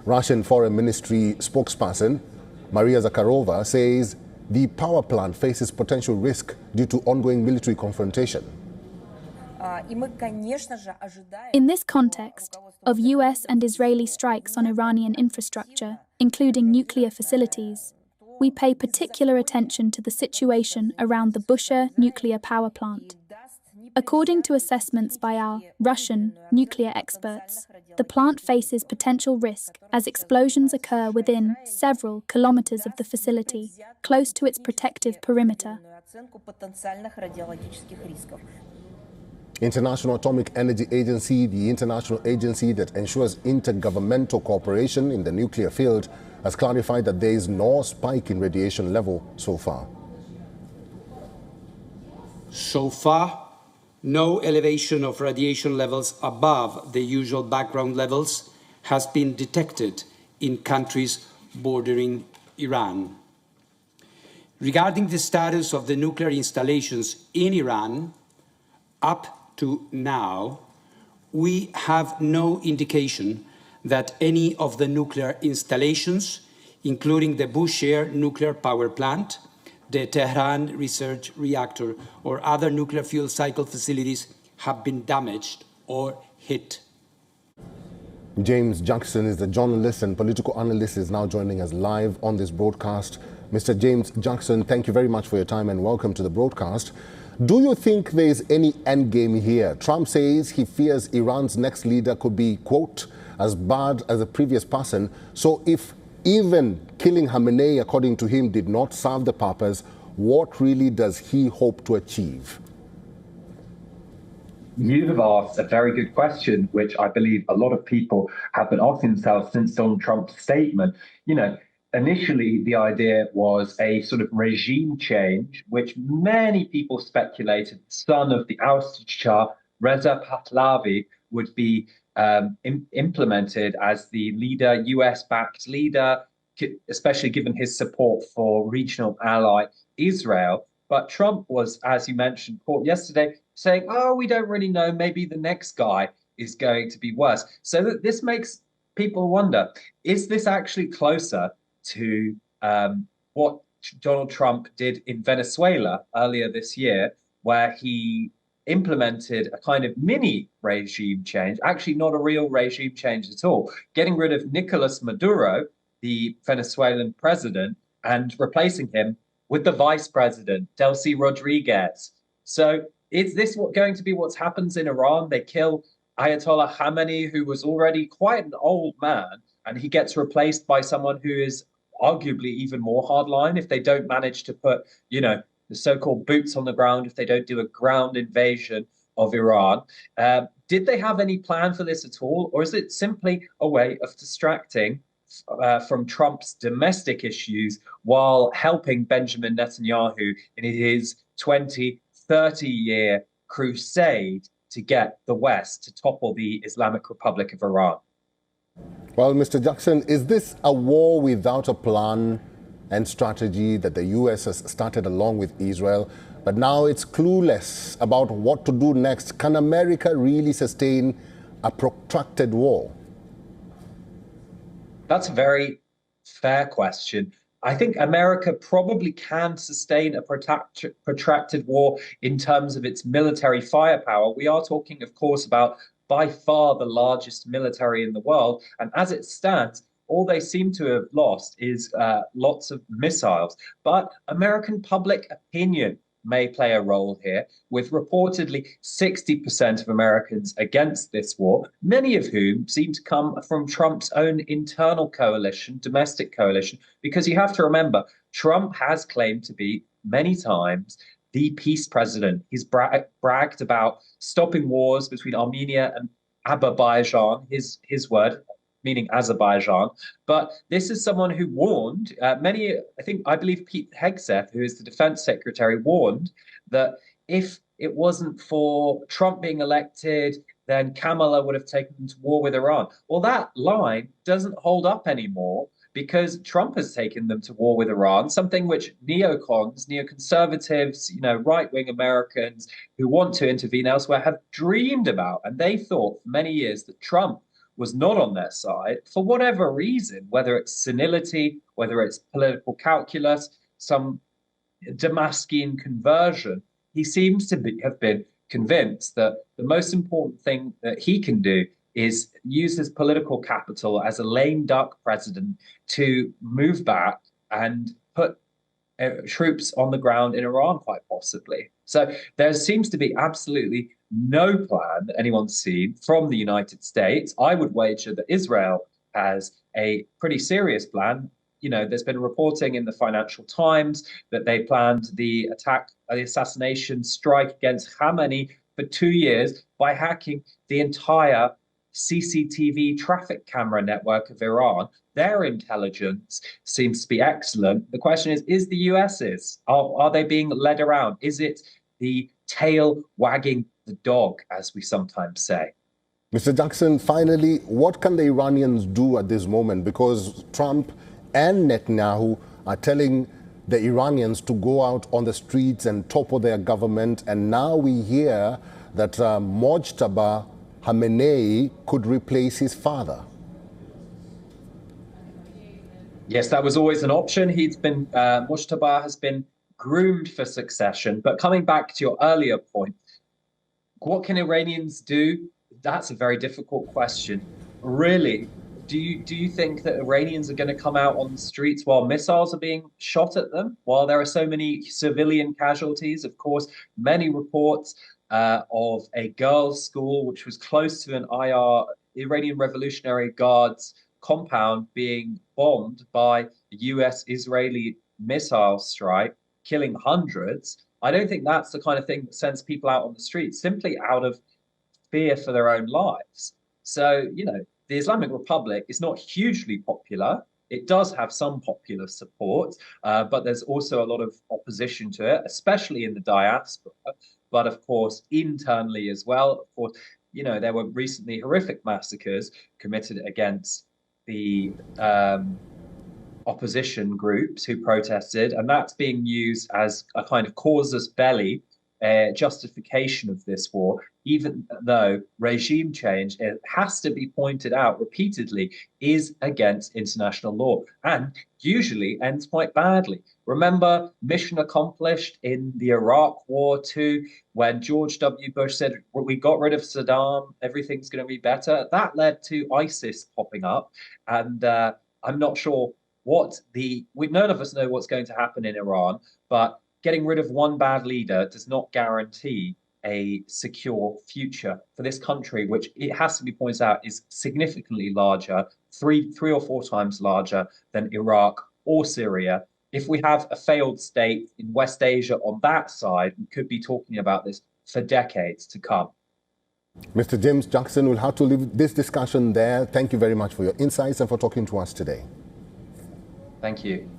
Russian Foreign Ministry spokesperson Maria Zakharova says the power plant faces potential risk due to ongoing military confrontation. In this context of US and Israeli strikes on Iranian infrastructure, including nuclear facilities, we pay particular attention to the situation around the Bushehr nuclear power plant. According to assessments by our Russian nuclear experts, the plant faces potential risk as explosions occur within several kilometers of the facility, close to its protective perimeter. International Atomic Energy Agency, the international agency that ensures intergovernmental cooperation in the nuclear field, has clarified that there is no spike in radiation level so far. So far, no elevation of radiation levels above the usual background levels has been detected in countries bordering Iran. Regarding the status of the nuclear installations in Iran, up to now, we have no indication that any of the nuclear installations, including the Bushehr nuclear power plant, the Tehran research reactor, or other nuclear fuel cycle facilities, have been damaged or hit. James Jackson is the journalist and political analyst, is now joining us live on this broadcast. Mr. James Jackson, thank you very much for your time and welcome to the broadcast. Do you think there is any endgame here? Trump says he fears Iran's next leader could be, quote, as bad as the previous person. So if even killing Khamenei, according to him, did not serve the purpose, what really does he hope to achieve? You have asked a very good question, which I believe a lot of people have been asking themselves since Donald Trump's statement. You know, initially, the idea was a sort of regime change, which many people speculated the son of the ousted Shah, Reza Pahlavi, would be implemented as the leader, US-backed leader, especially given his support for regional ally Israel. But Trump was, as you mentioned, caught yesterday saying, oh, we don't really know, maybe the next guy is going to be worse. So that this makes people wonder, is this actually closer to what Donald Trump did in Venezuela earlier this year, where he implemented a kind of mini regime change, actually not a real regime change at all, getting rid of Nicolas Maduro, the Venezuelan president, and replacing him with the vice president, Delcy Rodriguez. So is this going to be what happens in Iran? They kill Ayatollah Khamenei, who was already quite an old man, and he gets replaced by someone who is arguably even more hardline if they don't manage to put, you know, the so-called boots on the ground, if they don't do a ground invasion of Iran. Did they have any plan for this at all? Or is it simply a way of distracting from Trump's domestic issues while helping Benjamin Netanyahu in his 20, 30-year crusade to get the West to topple the Islamic Republic of Iran? Well, Mr. Jackson, is this a war without a plan and strategy that the U.S. has started along with Israel, but now it's clueless about what to do next? Can America really sustain a protracted war? That's a very fair question. I think America probably can sustain a protracted war in terms of its military firepower. We are talking, of course, about by far the largest military in the world. And as it stands, all they seem to have lost is lots of missiles. But American public opinion may play a role here, with reportedly 60% of Americans against this war, many of whom seem to come from Trump's own internal coalition, domestic coalition, because you have to remember, Trump has claimed to be many times the peace president. He's bragged about stopping wars between Armenia and Azerbaijan, his word, meaning Azerbaijan. But this is someone who warned I believe Pete Hegseth, who is the defense secretary, warned that if it wasn't for Trump being elected, then Kamala would have taken them to war with Iran. Well, that line doesn't hold up anymore because Trump has taken them to war with Iran, something which neocons, neoconservatives, right-wing Americans who want to intervene elsewhere have dreamed about. And they thought for many years that Trump was not on their side for whatever reason, whether it's senility, whether it's political calculus, some Damascene conversion. He seems to have been convinced that the most important thing that he can do is use his political capital as a lame duck president to move back and put troops on the ground in Iran, quite possibly. So there seems to be absolutely no plan that anyone's seen from the United States. I would wager that Israel has a pretty serious plan. You know, there's been reporting in the Financial Times that they planned the assassination strike against Khamenei for 2 years by hacking the entire CCTV traffic camera network of Iran. Their intelligence seems to be excellent. The question is the US's? Are they being led around? Is it the tail wagging the dog, as we sometimes say? Mr. Jackson, finally, what can the Iranians do at this moment? Because Trump and Netanyahu are telling the Iranians to go out on the streets and topple their government. And now we hear that Mojtaba Khamenei could replace his father. Yes, that was always an option. Mojtaba has been groomed for succession. But coming back to your earlier point, what can Iranians do? That's a very difficult question. Really, do you think that Iranians are going to come out on the streets while missiles are being shot at them, while there are so many civilian casualties? Of course, many reports of a girls' school, which was close to an Iranian Revolutionary Guards compound, being bombed by a US-Israeli missile strike, killing hundreds. I don't think that's the kind of thing that sends people out on the streets, simply out of fear for their own lives. So, you know, the Islamic Republic is not hugely popular. It does have some popular support, but there's also a lot of opposition to it, especially in the diaspora, but of course, internally as well. Of course, you know, there were recently horrific massacres committed against the opposition groups who protested, and that's being used as a kind of casus belli justification of this war, even though regime change, it has to be pointed out repeatedly, is against international law and usually ends quite badly. Remember mission accomplished in the Iraq War too, when George W. Bush said, we got rid of Saddam, everything's going to be better. That led to ISIS popping up, and I'm not sure none of us know what's going to happen in Iran, but getting rid of one bad leader does not guarantee a secure future for this country, which, it has to be pointed out, is significantly larger, three or four times larger than Iraq or Syria. If we have a failed state in West Asia on that side, we could be talking about this for decades to come. Mr. James Jackson, we'll have to leave this discussion there. Thank you very much for your insights and for talking to us today. Thank you.